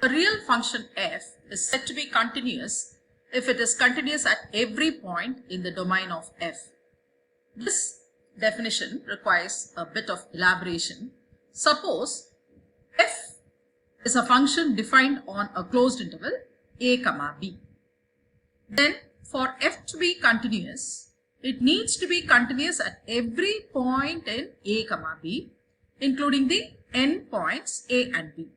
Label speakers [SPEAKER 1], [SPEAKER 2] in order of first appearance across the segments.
[SPEAKER 1] A real function f is said to be continuous if it is continuous at every point in the domain of f. This definition requires a bit of elaboration. Suppose f is a function defined on a closed interval a comma b. Then for f to be continuous, it needs to be continuous at every point in a comma b, including the n points a and b.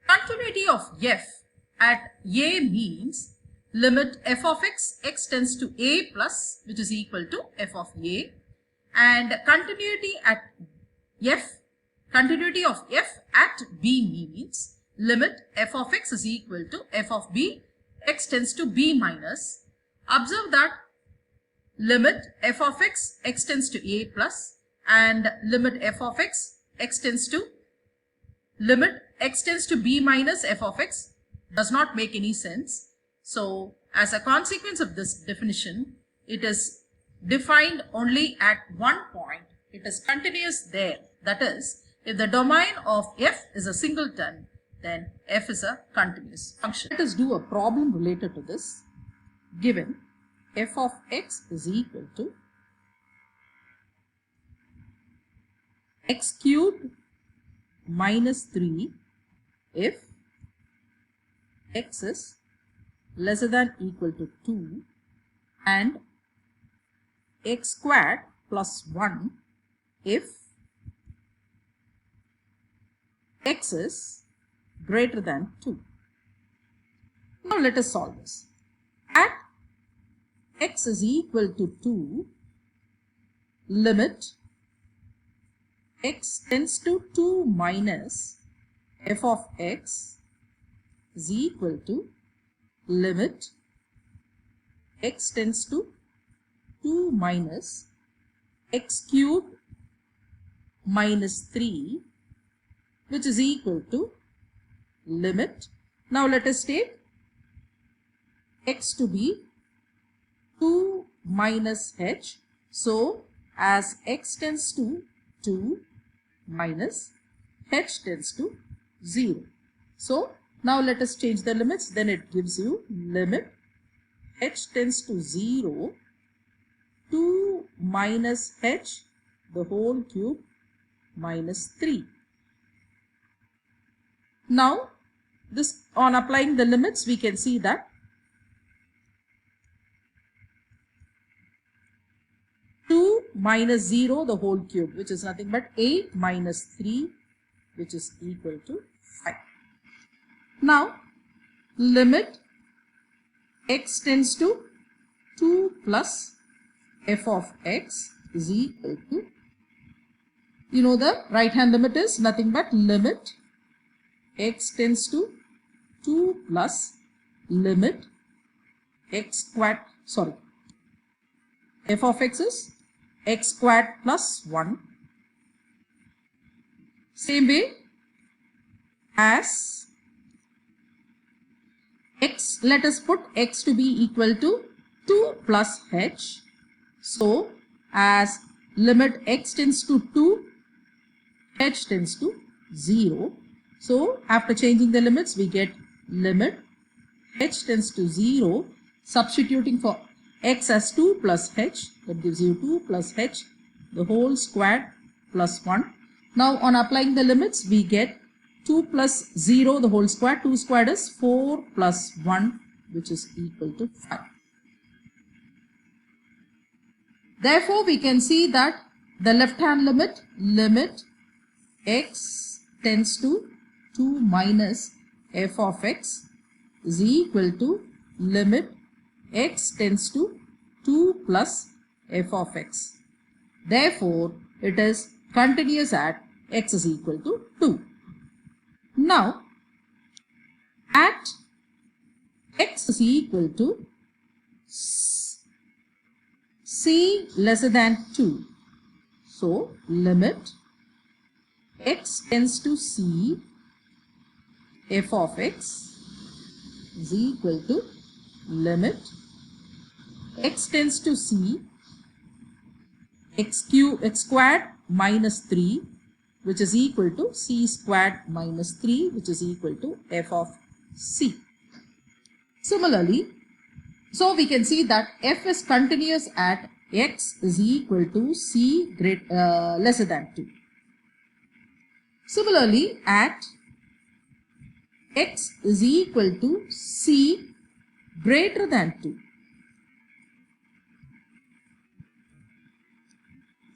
[SPEAKER 1] Continuity of f at a means limit f of x tends to a plus, which is equal to f of a, and continuity of f at b means limit f of x is equal to f of b, x tends to b minus. Observe that limit f of x tends to a plus and limit f of x tends to b minus f of x does not make any sense. So as a consequence of this definition, it is defined only at one point. It is continuous there. That is, if the domain of f is a singleton, then f is a continuous function. Let us do a problem related to this. Given f of x is equal to x cubed minus 3 if x is lesser than equal to 2 and x squared plus 1 if x is greater than 2. Now let us solve this. At x is equal to 2, limit x tends to 2 minus f of x is equal to limit x tends to 2 minus x cubed minus 3, which is equal to limit. Now let us take x to be 2 minus h. So as x tends to 2 minus h tends to 0. So now let us change the limits. Then it gives you limit h tends to 0, 2 minus h the whole cube minus 3. Now this, on applying the limits, we can see that minus 0 the whole cube, which is nothing but 8 minus 3, which is equal to 5. Now limit x tends to 2 plus f of x is equal to, you know, the right hand limit is nothing but limit x tends to 2 plus limit x squared, f of x is x squared plus 1. Same way as x, let us put x to be equal to 2 plus h. So as limit x tends to 2, h tends to 0. So after changing the limits, we get limit h tends to 0, substituting for x as 2 plus h, that gives you 2 plus h the whole squared plus 1. Now on applying the limits, we get 2 plus 0 the whole square. 2 squared is 4 plus 1, which is equal to 5. Therefore we can see that the left hand limit, limit x tends to 2 minus f of x is equal to limit x tends to 2 plus f of x. Therefore it is continuous at x is equal to 2. Now at x is equal to c lesser than 2, so limit x tends to c f of x is equal to limit x tends to c x squared minus 3 which is equal to c squared minus 3, which is equal to f of c. Similarly, so we can see that f is continuous at x is equal to c lesser than 2. Similarly, at x is equal to c greater than 2,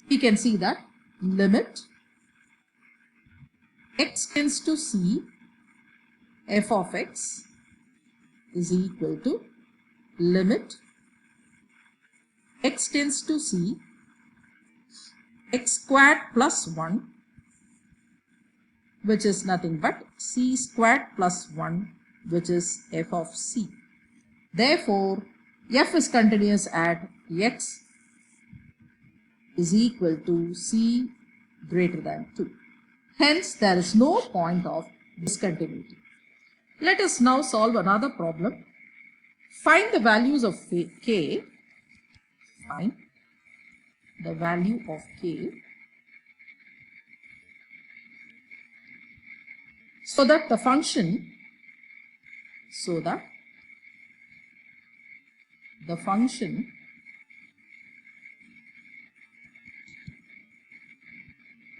[SPEAKER 1] we can see that limit x tends to c, f of x is equal to limit x tends to c, x squared plus 1, which is nothing but c squared plus 1, which is f of c. Therefore, f is continuous at x is equal to c greater than 2. Hence, there is no point of discontinuity. Let us now solve another problem. Find the values of k. Find the value of k so that the function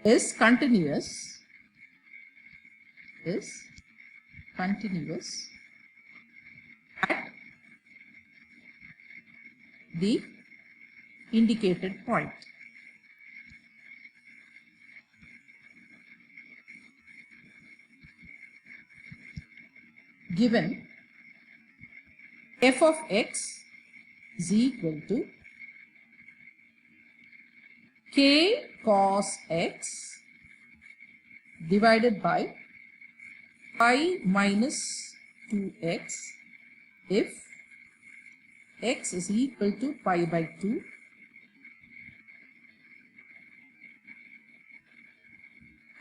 [SPEAKER 1] is continuous at the indicated point. Given f of x is equal to k cos x divided by pi minus 2x if x is equal to pi by 2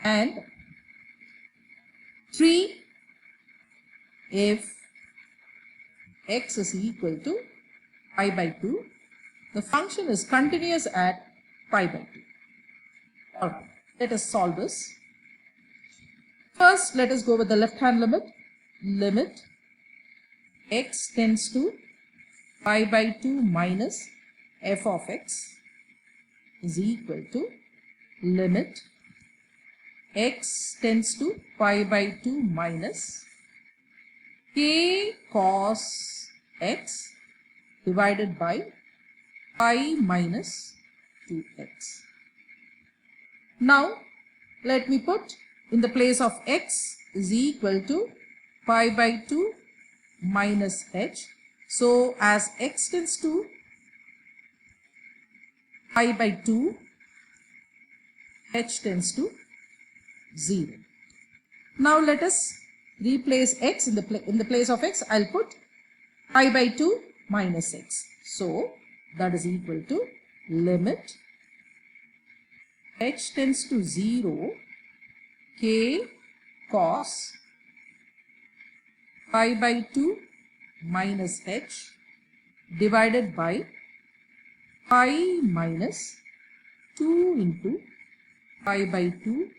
[SPEAKER 1] and 3 if x is equal to pi by 2. The function is continuous at pi by 2. Alright, let us solve this. First, let us go with the left hand limit. Limit x tends to pi by 2 minus f of x is equal to limit x tends to pi by 2 minus k cos x divided by pi minus 2x. Now, let me put in the place of x is equal to pi by 2 minus h. So, as x tends to pi by 2, h tends to 0. Now, let us replace x in the place of x. I'll put pi by 2 minus x. So, that is equal to limit h tends to 0 k cos pi by 2 minus h divided by pi minus 2 into pi by 2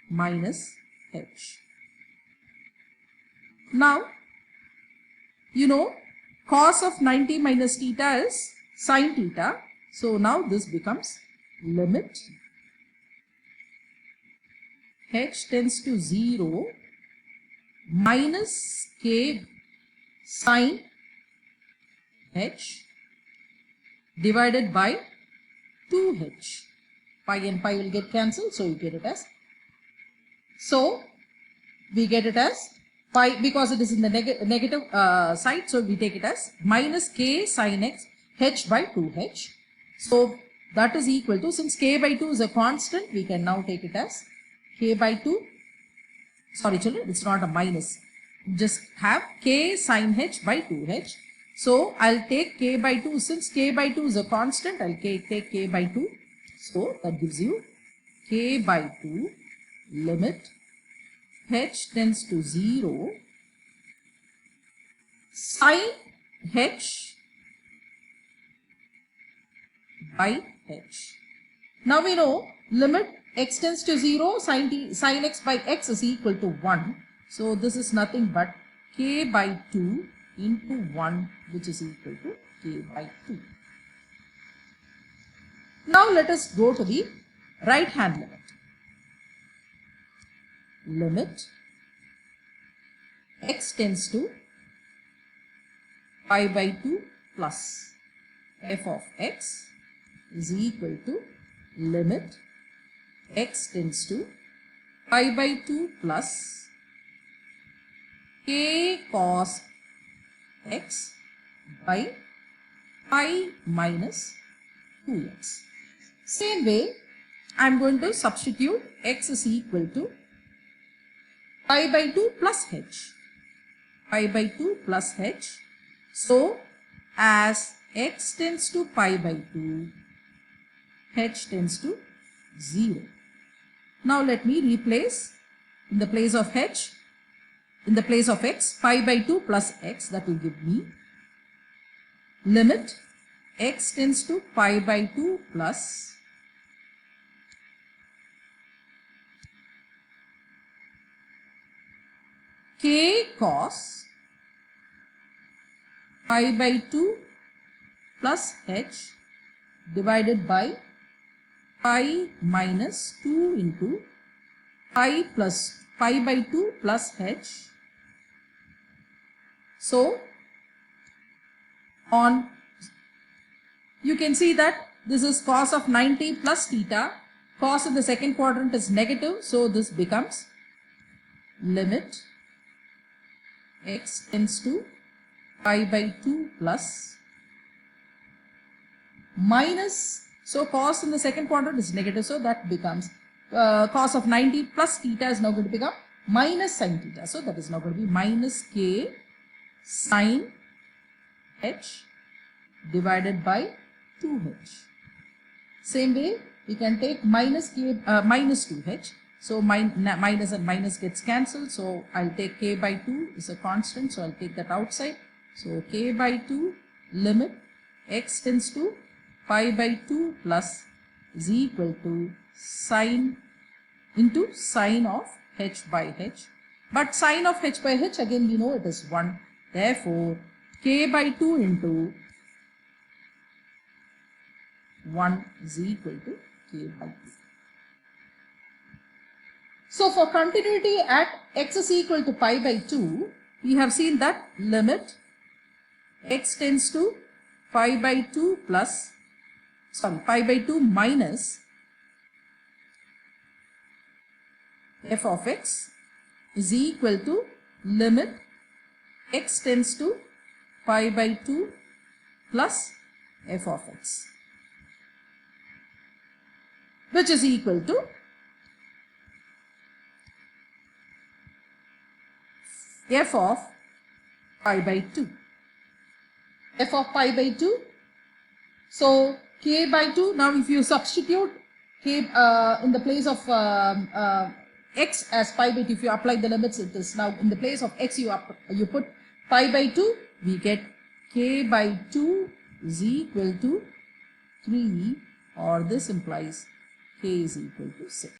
[SPEAKER 1] minus h. Now, you know, cos of 90 minus theta is sin theta. So, now this becomes limit h tends to 0 minus k sin h divided by 2h. Pi and pi will get cancelled, so you get it as. So, we get it as pi, because it is in the negative side, so we take it as minus k sin x h by 2h. So, that is equal to, since k by 2 is a constant, we can now take it as k by 2, sorry children, it's not a minus, just have k sin h by 2h. So, I'll take k by 2, since k by 2 is a constant, I'll take k by 2. So, that gives you k by 2 limit h tends to 0 sin h by h. Now we know limit x tends to 0, sin x by x is equal to 1. So this is nothing but k by 2 into 1, which is equal to k by 2. Now let us go to the right hand limit. Limit x tends to pi by 2 plus f of x is equal to limit x tends to pi by 2 plus k cos x by pi minus 2x. Same way, I am going to substitute x is equal to pi by 2 plus h. Pi by 2 plus h. So, as x tends to pi by 2, h tends to 0. Now let me replace in the place of h, in the place of x, pi by 2 plus x, that will give me limit x tends to pi by 2 plus k cos pi by 2 plus h divided by pi minus 2 into pi plus pi by 2 plus h. So, on you can see that this is cos of 90 plus theta. Cos in the second quadrant is negative, so this becomes limit x tends to pi by 2 plus minus, so cos in the second quadrant is negative, so that becomes cos of 90 plus theta is now going to become minus sin theta. So that is now going to be minus k sin h divided by 2h. Same way, we can take minus k minus 2h. So minus and minus gets cancelled. So I'll take k by 2 is a constant. So I'll take that outside. So k by 2 limit x tends to pi by 2 plus is equal to sine into sine of h by h. But sine of h by h, again we know it is 1. Therefore, k by 2 into 1 is equal to k by 2. So for continuity at x is equal to pi by 2, we have seen that limit x tends to pi by 2 plus, pi by 2 minus f of x is equal to limit x tends to pi by 2 plus f of x, which is equal to f of pi by 2. F of pi by 2. So k by 2. Now if you substitute k in the place of x as pi by 2, if you apply the limits, it is now in the place of x you put pi by 2, we get k by 2 is equal to 3, or this implies k is equal to 6.